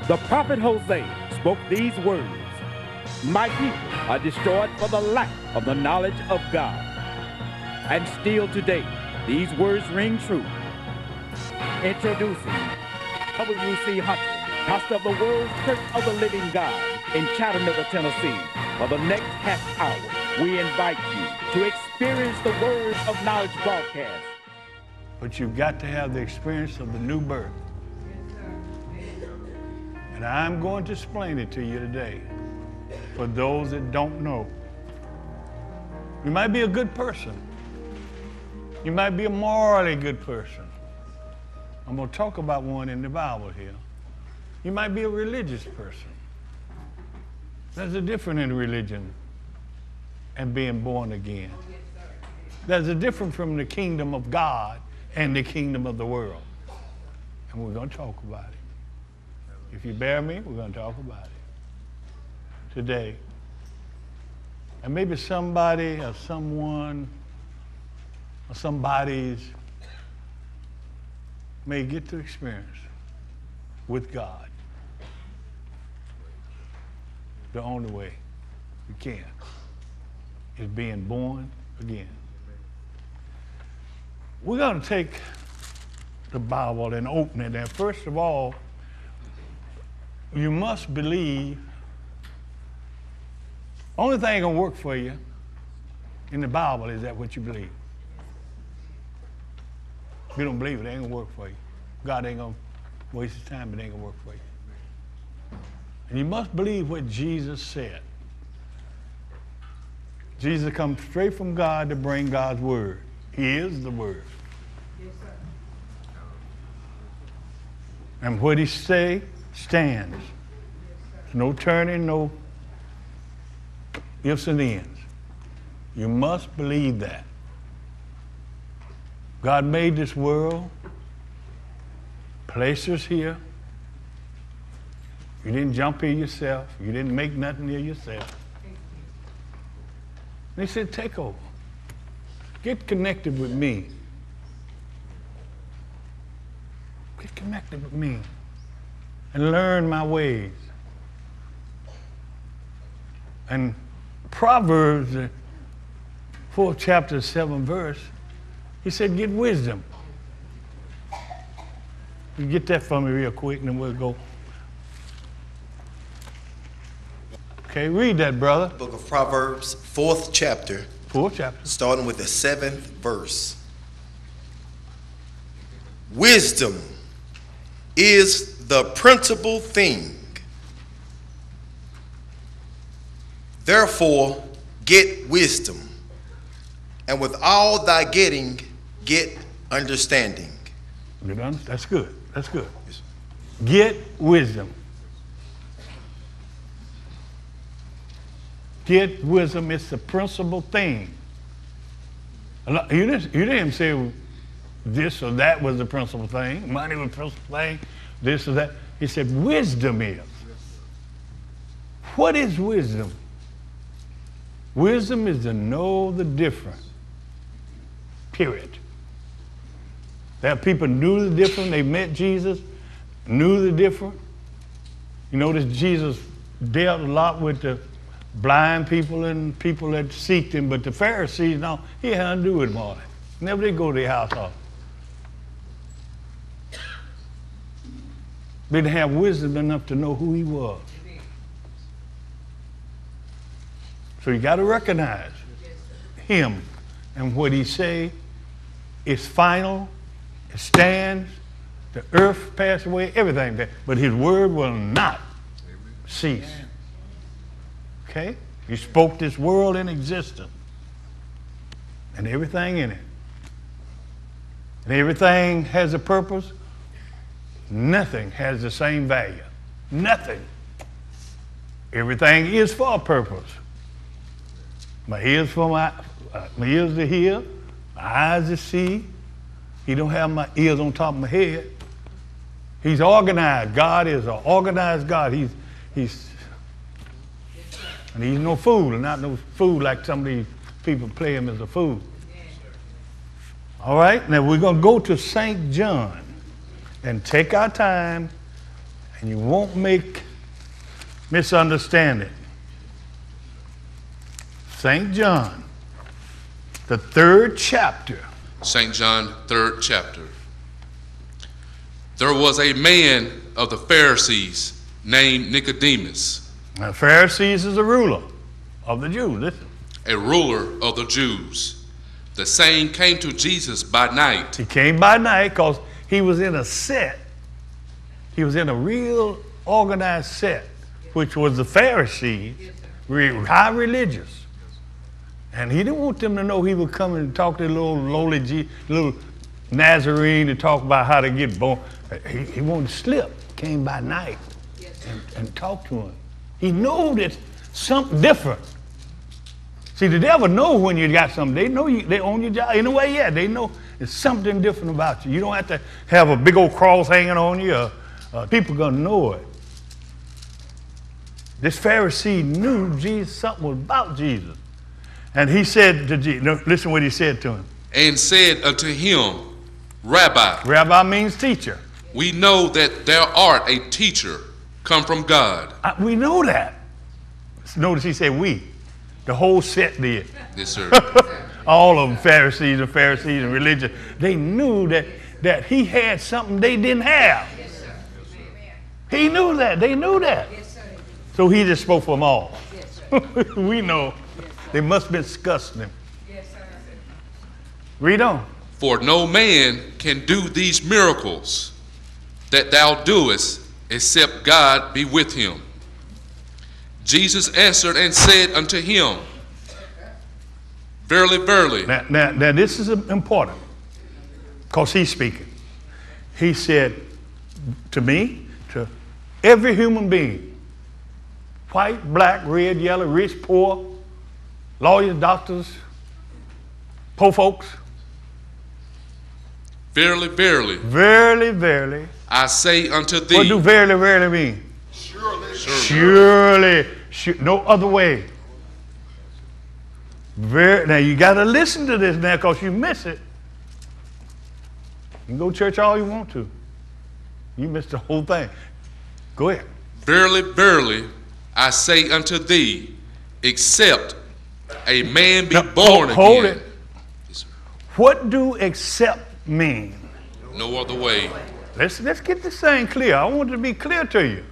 The prophet Hosea spoke these words: "My people are destroyed for the lack of the knowledge of God." And still today, these words ring true. Introducing W.C. Hunter, pastor of the World Church of the Living God in Chattanooga, Tennessee. For the next half hour, we invite you to experience the Words of Knowledge broadcast. But you've got to have the experience of the new birth. And I'm going to explain it to you today for those that don't know. You might be a good person. You might be a morally good person. I'm going to talk about one in the Bible here. You might be a religious person. There's a difference in religion and being born again. There's a difference from the kingdom of God and the kingdom of the world. And we're going to talk about it. If you bear me, we're going to talk about it today. And maybe somebody or someone or somebody's may get to experience with God the only way you can is being born again. We're going to take the Bible and open it. And first of all, you must believe. Only thing going to work for you in the Bible is that what you believe. If you don't believe it, it ain't going to work for you. God ain't going to waste his time, it ain't going to work for you. And you must believe what Jesus said. Jesus comes straight from God to bring God's word. He is the word. Yes, sir. And what he say stands. There's no turning, no ifs and ends. You must believe that. God made this world, placed us here. You didn't jump here yourself. You didn't make nothing here yourself. And he said, take over. Get connected with me. Get connected with me and learn my ways. And Proverbs, the 4th chapter, 7th verse, he said, get wisdom. You get that for me real quick and then we'll go. Okay, read that, brother. Book of Proverbs, 4th chapter. 4th chapter. Starting with the 7th verse. Wisdom is the principal thing. Therefore, get wisdom, and with all thy getting, get understanding. That's good. That's good. Get wisdom. Get wisdom. It's the principal thing. You didn't say this or that was the principal thing. Money was the principal thing. This or that. He said wisdom is. What is wisdom? Wisdom is to know the difference. Period. There are people who knew the difference. They met Jesus, knew the difference. You notice Jesus dealt a lot with the blind people and people that seeked him, but the Pharisees, no, he had nothing to do with them all that. Never did go to their house off. They didn't have wisdom enough to know who he was. So you got to recognize him and what he say is final, it stands, the earth passed away, everything, but his word will not cease. Okay? He spoke this world in existence and everything in it. And everything has a purpose. Nothing has the same value. Nothing. Everything is for a purpose. My ears for my ears to hear, my eyes to see. He don't have my ears on top of my head. He's organized. God is an organized God. He's and he's no fool, and not no fool like some of these people play him as a fool. All right, now we're going to go to St. John and take our time and you won't misunderstand it. St. John, the 3rd chapter. St. John, 3rd chapter. There was a man of the Pharisees named Nicodemus, Now, Pharisees is a ruler of the Jews. Listen. a ruler of the Jews. The same came to Jesus by night. He came by night because he was in a set. He was in a real organized set, which was the Pharisees, high religious. And he didn't want them to know he would come and talk to the little Nazarene to talk about how to get born. He wanted to slip. Came by night and talked to him. He knew that something different. See, the devil know when you got something. They know they own your job. In a way, yeah, they know there's something different about you. You don't have to have a big old cross hanging on you. People gonna know it. This Pharisee knew Jesus, something was about Jesus. And he said to Jesus, listen what he said to him. And said unto him, Rabbi, Rabbi means teacher. we know that thou art a teacher come from God. We know that. Notice he said we. The whole set did. Yes, sir. All of them, Pharisees and religion, they knew that he had something they didn't have. He knew that. They knew that. So he just spoke for them all. We know. They must have been discussing him. Read on. For no man can do these miracles that thou doest, except God be with him. Jesus answered and said unto him, Verily, verily. Now this is important, because he's speaking. He said to me, to every human being, white, black, red, yellow, rich, poor, lawyers, doctors, poor folks. Verily, verily. Verily, verily. I say unto thee. What do verily, verily mean? Surely. No other way. Now you got to listen to this now, because you miss it. You can go to church all you want to. You missed the whole thing. Go ahead. Verily, verily, I say unto thee, except a man be born hold again. It. What do accept mean? No other way. Let's get this thing clear. I want it to be clear to you.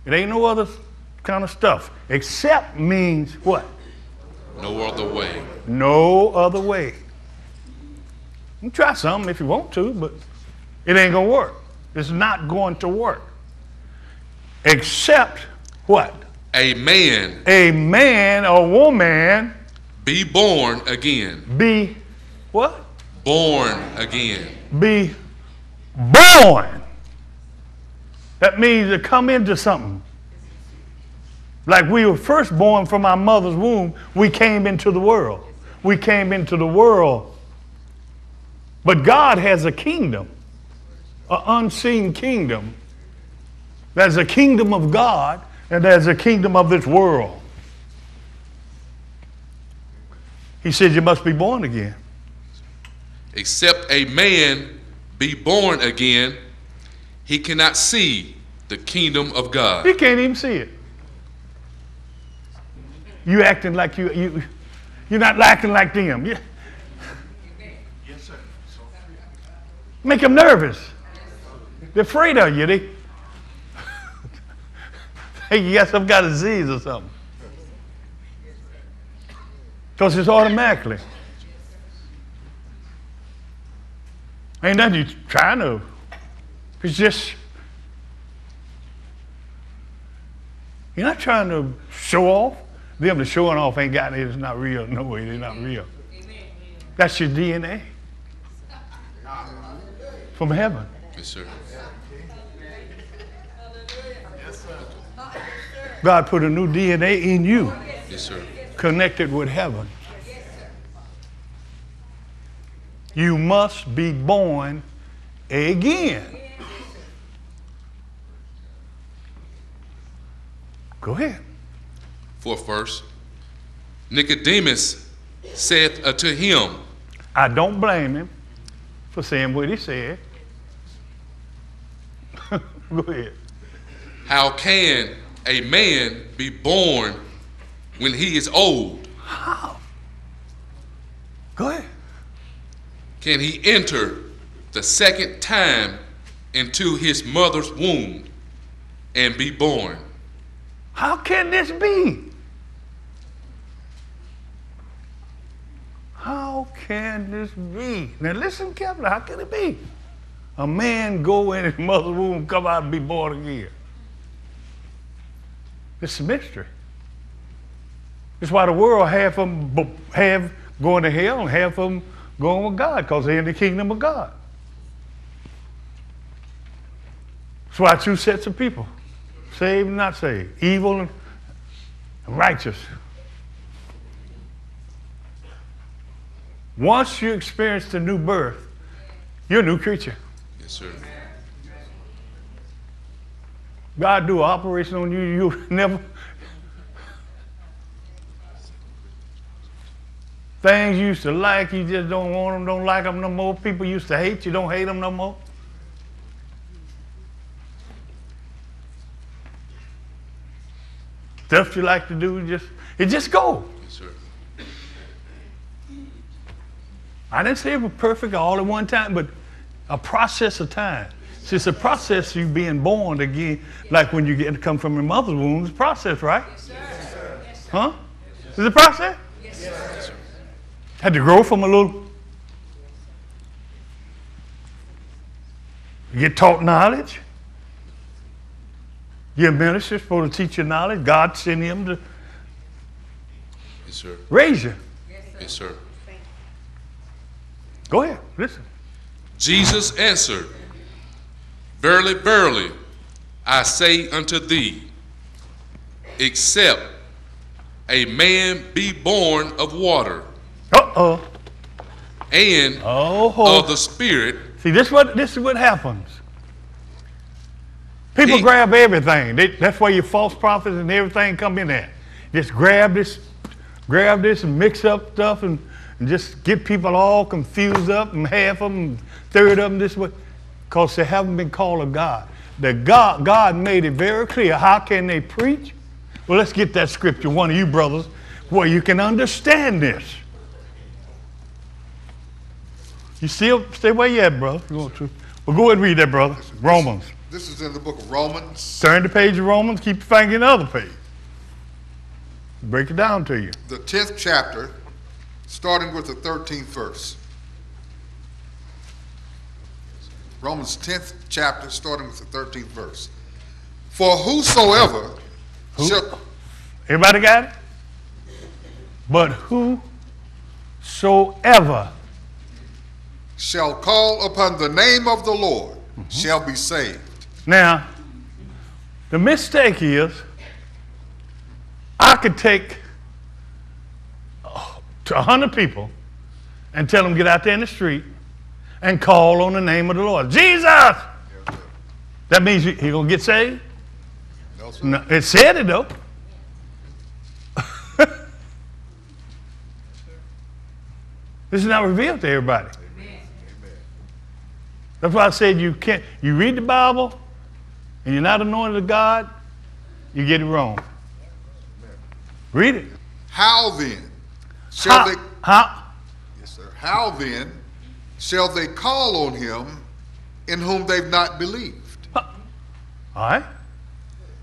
It ain't no other kind of stuff. Accept means what? No other way. No other way. You can try something if you want to, but it ain't gonna work. It's not going to work. Except what? A man. A man or woman. Be born again. Be what? Born again. Be born. That means to come into something. Like we were first born from our mother's womb, we came into the world. We came into the world. But God has a kingdom, an unseen kingdom. There's a kingdom of God, and there's a kingdom of this world. He said you must be born again. Except a man be born again, he cannot see the kingdom of God. You can't even see it. You acting like you're not acting like them. Yes, sir. Make them nervous. They're afraid of you. They you got some kind of disease or something. Because it's automatically. Ain't nothing you're trying to. It's just, you're not trying to show off. Them, the showing off ain't got it. It's not real. No way, they're not real. That's your DNA. From heaven. Yes, sir. God put a new DNA in you. Yes, sir. Connected with heaven. You must be born again. Go ahead. Fourth verse. Nicodemus saith unto him. I don't blame him for saying what he said. Go ahead. How can a man be born when he is old? How? Go ahead. Can he enter the second time into his mother's womb and be born? How can this be? How can this be? Now listen carefully. How can it be? A man go in his mother's womb, come out and be born again. It's a mystery. That's why the world, half of them have going to hell and half of them going with God, because they're in the kingdom of God. That's why two sets of people, saved and not saved, evil and righteous. Once you experience the new birth, you're a new creature. Yes, sir. God do an operation on you, you never. Things you used to like, you just don't want them, don't like them no more. People used to hate you, don't hate them no more. Stuff you like to do, it just go. Yes, sir. I didn't say it was perfect all at one time, but a process of time. See, it's a process of you being born again, like when you get to come from your mother's womb. It's a process, right? Yes, sir. Yes, sir. Yes, sir. Huh? Is it a process? Yes, sir. Yes, sir. Had to grow from a little. You get taught knowledge. Your minister's supposed to teach you knowledge. God sent him to Yes, sir. raise you. Yes, sir. Go ahead, listen. Jesus answered, Verily, verily, I say unto thee, except a man be born of water Uh-oh. and Oh. of the Spirit. See, this is what happens. People He- grab everything. That's why your false prophets and everything come in there. Just grab this and mix up stuff and just get people all confused up, and half of them, third of them this way, because they haven't been called of God. God made it very clear. How can they preach? Well, let's get that scripture, one of you brothers, where you can understand this. You still stay where you at, brother? You want to? Well, go ahead and read that, brother. Romans. This is in the book of Romans, Turn the page of Romans, keep your finger in the other page. Break it down to you. the 10th chapter, starting with the 13th verse. Romans 10th chapter, starting with the 13th verse. For whosoever shall... Everybody got it? But whosoever. shall call upon the name of the Lord shall be saved. Now, the mistake is, I could take 100 people and tell them get out there in the street and call on the name of the Lord. Jesus! That means he gonna get saved? No, sir. No, it said it though. This is not revealed to everybody. That's why I said you read the Bible and you're not anointed of God, you get it wrong. Read it. How then shall they... How? Yes, sir. How then shall they call on him in whom they've not believed? All right.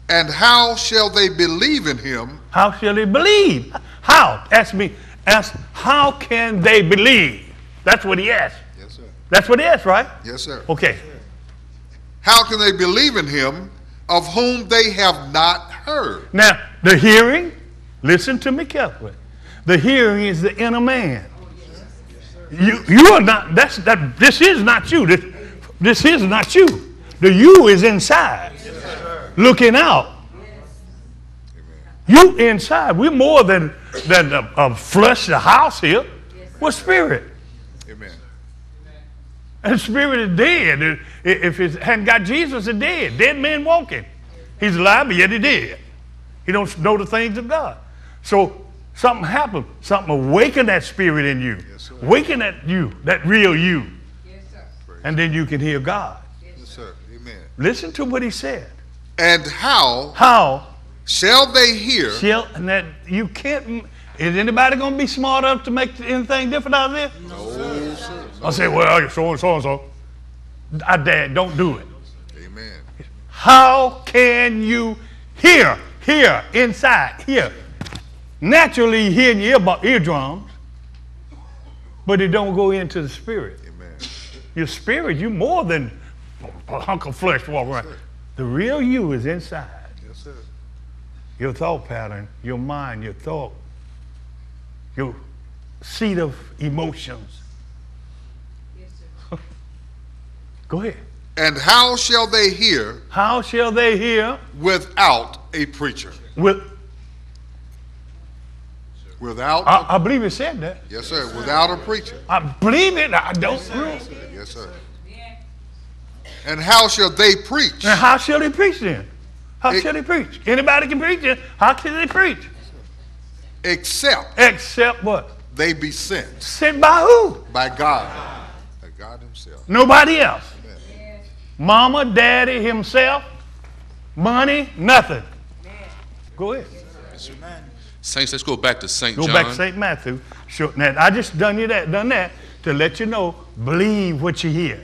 And how shall they believe in him? How shall they believe? How? Ask how can they believe? That's what he asked. Yes, sir. That's what he asked, right? Yes, sir. Okay. How can they believe in him of whom they have not heard? Now, the hearing, listen to me carefully. The hearing is the inner man. You are not, this is not you. This is not you. The you is inside. Looking out. You inside. We're more than a flesh, a house here. We're spirit. Amen. And spirit is dead. If it hadn't got Jesus, it's dead. Dead man walking. He's alive, but yet he's dead. He don't know the things of God. So something happened. Something awakened that spirit in you. Yes, Awaken that you, that real you. Yes, sir. And then you can hear God. Yes, sir. Amen. Amen. Listen to what he said. And how How shall they hear? shall, and that you can't, is anybody going to be smart enough to make anything different out of this? No, sir. I say, well, so and so and so. I dare, don't do it. Amen. How can you hear inside, hear? Naturally, you hear in your eardrums, but it don't go into the spirit. Amen. Your spirit, you more than a hunk of flesh walk around. The real you is inside. Yes, sir. Your thought pattern, your mind, your thought, your seat of emotions. Yes, sir. Go ahead. And how shall they hear How shall they hear without a preacher? Without, I believe it said that. yes, sir, without a preacher. I believe it. I don't know. Yes, sir. And how shall they preach? Now, how shall they preach then? How shall they preach? Anybody can preach then. How can they preach? Except Except what? they be sent Sent by who? by God. By God himself. Nobody else. Mama, daddy, himself, money, nothing. Go ahead. Saints, let's go back to St. Go John. back to St. Matthew. Sure. Now, I just done that to let you know, believe what you hear.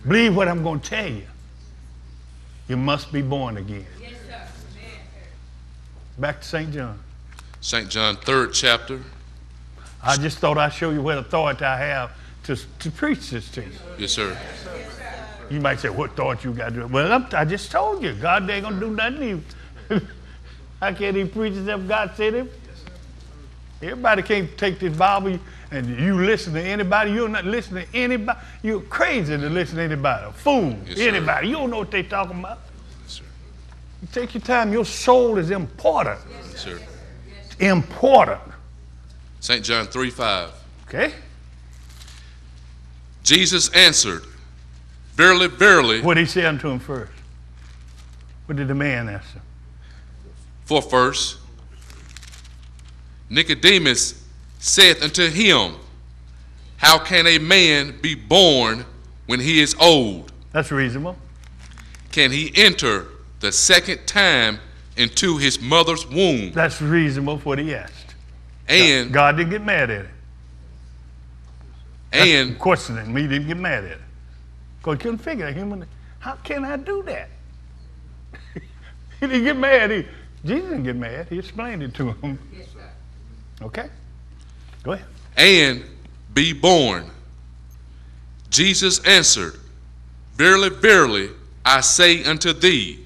Believe what I'm going to tell you. You must be born again. Yes, sir. Back to St. John. St. John, 3rd chapter. I just thought I'd show you what authority I have to preach this to you. Yes, sir. You might say, what thought you got to do? Well, I just told you. God ain't going to do nothing to you. How can he preach if God said it? Everybody can't take this Bible and you listen to anybody. You're not listening to anybody. You're crazy to listen to anybody. A fool. Yes, sir. Anybody. You don't know what they're talking about. Yes, sir. You take your time. Your soul is important. Yes, sir. Important. St. John 3:5. Okay? Jesus answered, Verily, verily, What did he say unto him first? What did the man answer? 4th verse, Nicodemus saith unto him, How can a man be born when he is old? That's reasonable. Can he enter the second time into his mother's womb? That's reasonable for what he asked. And God didn't get mad at it. and Questioning him, he didn't get mad at it. Because he couldn't figure human. How can I do that? He didn't get mad. Jesus didn't get mad. He explained it to him. Yes, sir. Okay? Go ahead. and be born. Jesus answered, Verily, verily, I say unto thee,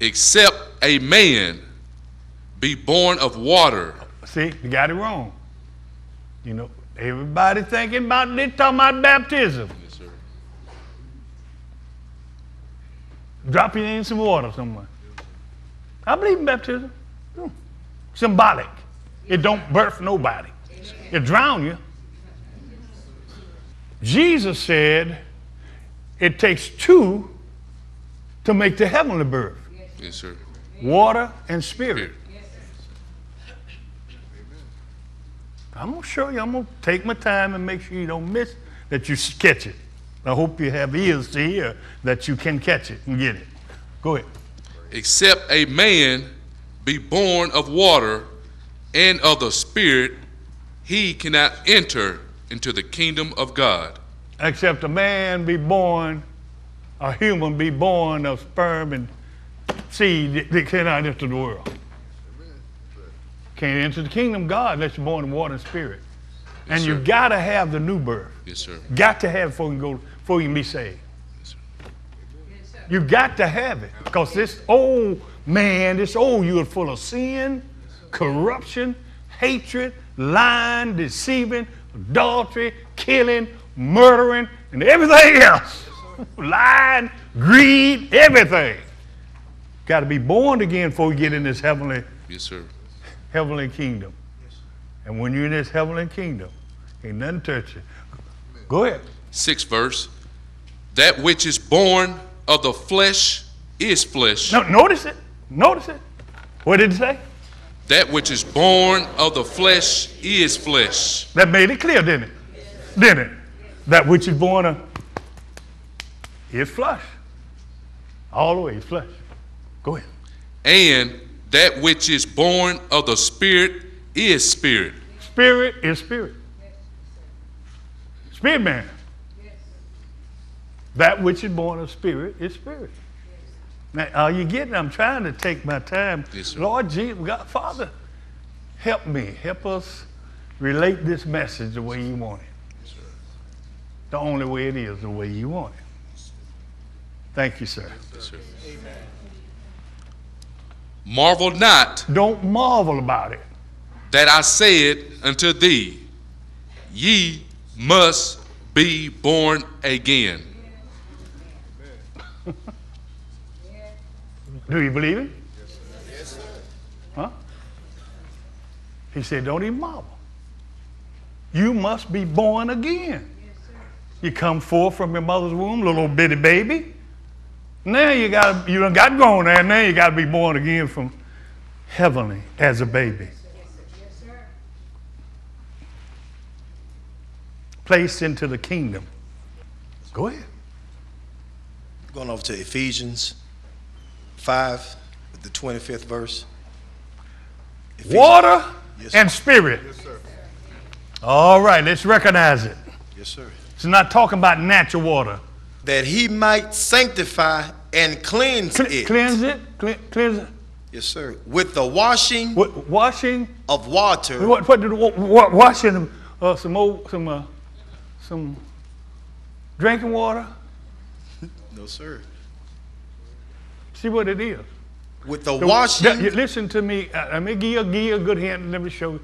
except a man be born of water. See, you got it wrong. You know, everybody thinking about this, talking about baptism. Yes, sir. Drop you in some water somewhere. I believe in baptism. Symbolic. It don't birth nobody. It drown you. Jesus said it takes two to make the heavenly birth. Yes, sir. Water and spirit. Here. I'm going to show you. I'm going to take my time and make sure you don't miss, that you catch it. I hope you have ears to hear that you can catch it and get it. Go ahead. Except a man be born of water and of the Spirit, he cannot enter into the kingdom of God. Except a man be born, a human be born of sperm and seed, they cannot enter the world. Can't enter the kingdom of God unless you're born of water and spirit. Yes, And you sir. got to have the new birth. Yes, sir. Got to have it before you can be saved. Yes, sir. You got to have it. Because this old man, this old you is full of sin, corruption, hatred, lying, deceiving, adultery, killing, murdering, and everything else. Lying, greed, everything. Got to be born again before you get in this heavenly kingdom. And when you're in this heavenly kingdom, ain't nothing touch you. Go ahead. 6th verse. That which is born of the flesh is flesh. No, notice it. Notice it. What did it say? That which is born of the flesh is flesh. That made it clear, didn't it? Didn't it? That which is born of It's flush. All the way, it's flush. Go ahead. And that which is born of the Spirit is spirit. Spirit is spirit. Spirit man. That which is born of spirit is spirit. Now, are you getting? I'm trying to take my time. Yes, sir. Lord Jesus, God, Father, help me. Help us relate this message the way you want it. Yes, sir. The only way it is, the way you want it. Thank you, sir. Yes, sir. Marvel not Don't marvel about it. that I said unto thee, ye must be born again. Do you believe it? Yes, sir. Huh? He said, don't even marvel. You must be born again. You come forth from your mother's womb, little bitty baby. Now you done got grown there. Now you got to be born again from heavenly as a baby. Placed into the kingdom. Go ahead. Going over to Ephesians 5, the 25th verse. Water Yes, sir. and spirit. Yes, sir. All right, let's recognize it. Yes, sir. It's not talking about natural water. That he might sanctify and cleanse it. Cleanse it. Cleanse it. Yes, sir. With the washing Washing. of water. What washing? Some drinking water. No, sir. See what it is. With the washing. Listen to me. Let me give you a good hint. Let me show you.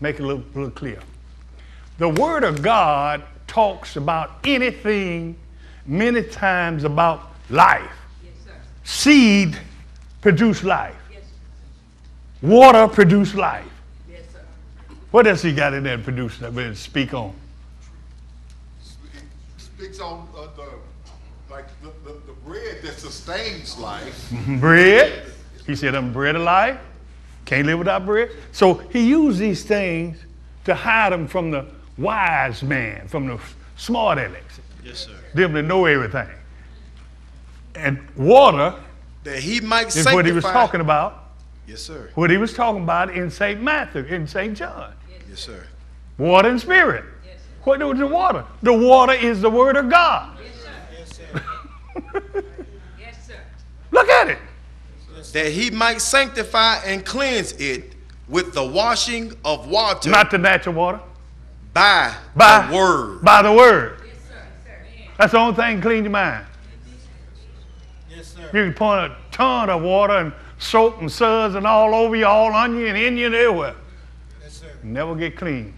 Make it a little clear. The Word of God talks about anything many times about life. Yes, sir. Seed produce life. Yes, Water produce life. yes, sir. What else he got in there to produce that we speak on? It speaks on the bread that sustains life. Bread. He said, I'm bread of life. Can't live without bread. So he used these things to hide them from the wise man, from the smart alecks. Yes, sir. Them that know everything. And water That he might is sanctify. what he was talking about. Yes, sir. What he was talking about in St. Matthew, in St. John. Yes, sir. Water and spirit. Yes, sir. What is the water? The water is the Word of God. Yes, sir. Yes, sir. Look at it. That he might sanctify and cleanse it with the washing of water Not the natural water. by By the word. By the Word. Yes, sir. That's the only thing can clean your mind. Yes, sir. You can pour a ton of water and soap and suds and all over you, all on you and in you and everywhere. Yes, sir. Never get clean.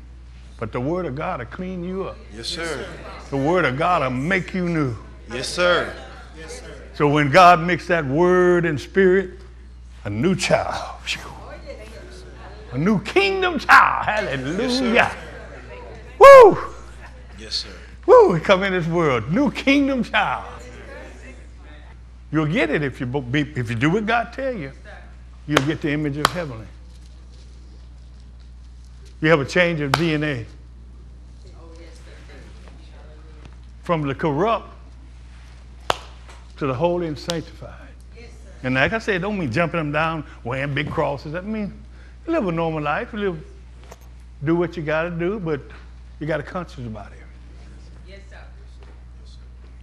But the Word of God will clean you up. Yes, sir. The Word of God will make you new. Yes, sir. Yes, sir. So when God mixed that Word and Spirit, a new child. Phew. A new kingdom child. Hallelujah. Woo! Yes, sir. Woo! We come in this world. New kingdom child. You'll get it if you do what God tell you. You'll get the image of heavenly. You have a change of DNA. From the corrupt to the holy and sanctified. And like I said, don't mean jumping them down, wearing big crosses. That means you live a normal life. You do what you got to do, but you got a conscience about it. Yes, sir.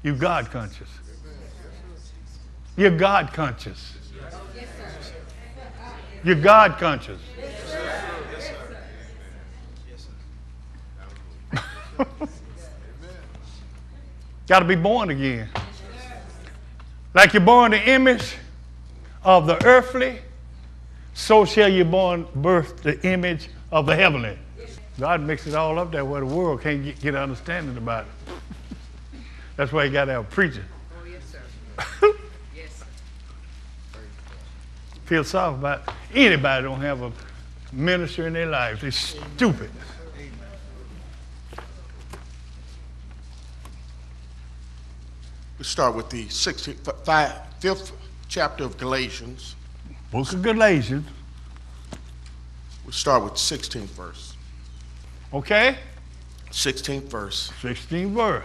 You're God conscious. You're God conscious. You're God conscious. Got to be born again. Like you're born the image of the earthly, so shall you birth the image of the heavenly. God mixes it all up there where the world can't get understanding about it. That's why you got to have a preacher. Oh, yes, sir. Yes, sir. Feel sorry about anybody don't have a minister in their lives. They're stupid. We start with the 5th chapter of Galatians. Book of Galatians. We start with 16th verse. Okay? 16th verse. 16th verse.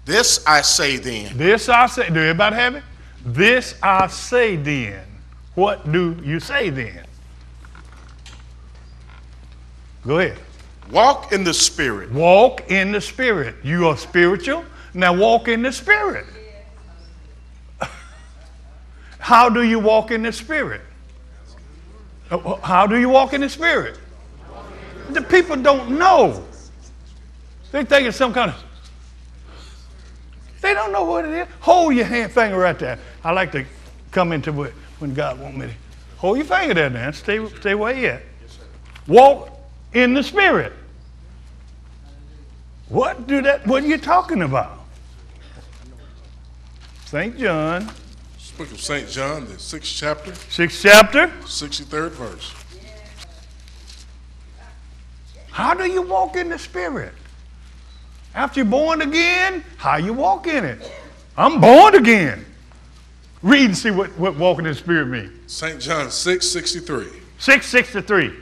This I say then. This I say. Do everybody have it? This I say then. What do you say then? Go ahead. Walk in the Spirit. Walk in the Spirit. You are spiritual. Now walk in the Spirit. How do you walk in the Spirit? How do you walk in the Spirit? The people don't know. They think it's some kind of... They don't know what it is. Hold your hand finger right there. I like to come into it when God wants me to. Hold your finger there, man. Stay where you at. Walk in the Spirit. What are you talking about? St. John. Book of St. John, the 6th chapter. 6th chapter. 63rd verse. How do you walk in the Spirit? After you're born again, how you walk in it? I'm born again. Read and see what walking in the Spirit means. St. John 6:63. 6:63.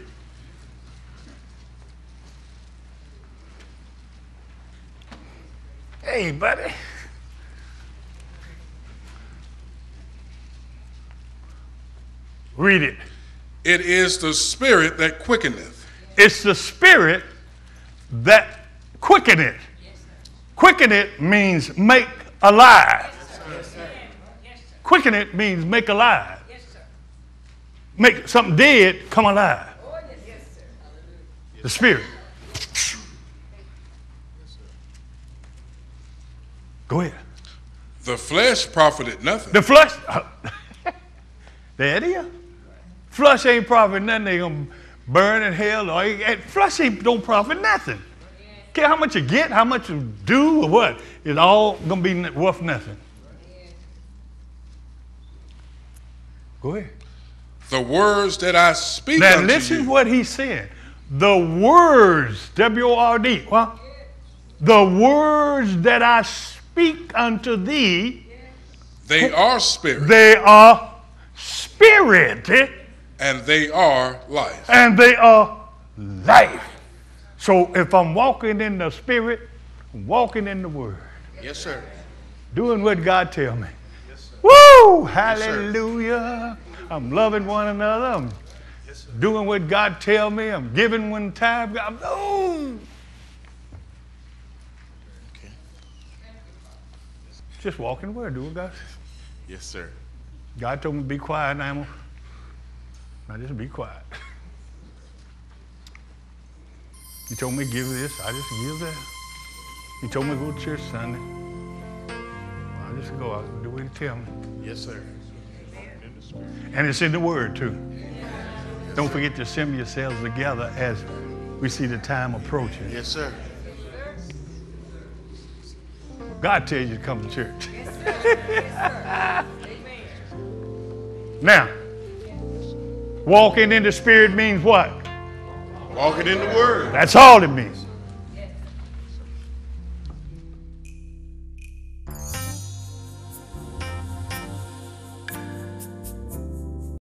Hey, buddy. Read it. It is the Spirit that quickeneth. It's the Spirit that quickeneth. Quicken it means make alive. Quicken it means make alive. Make something dead come alive. The Spirit. Go ahead. The flesh profited nothing. The flesh. There it is. Flesh ain't profit nothing. They gonna burn in hell. Flesh don't profit nothing. Care how much you get, how much you do, or what. It's all gonna be worth nothing. Go ahead. The words that I speak now unto listen you. What he's saying. The words, W-O-R-D. What? The words that I speak unto thee. They are spirit. They are spirit. And they are life. And they are life. So if I'm walking in the Spirit, I'm walking in the Word. Yes, sir. Doing what God tell me. Yes, sir. Woo! Yes, Hallelujah. I'm loving one another. I'm doing what God tell me. I'm giving when time. Oh. Okay. Just walking the Word. Do what God says. Yes, sir. God told me to be quiet, and I'm now just be quiet. He told me to give this, I just give that. He told me to go to church Sunday. I just go out and do what he tell me. Yes, sir. And it's in the Word too. Don't forget to assemble yourselves together as we see the time approaching. Yes, sir. God tells you to come to church. Now, walking in the Spirit means what? Walking in the Word. That's all it means.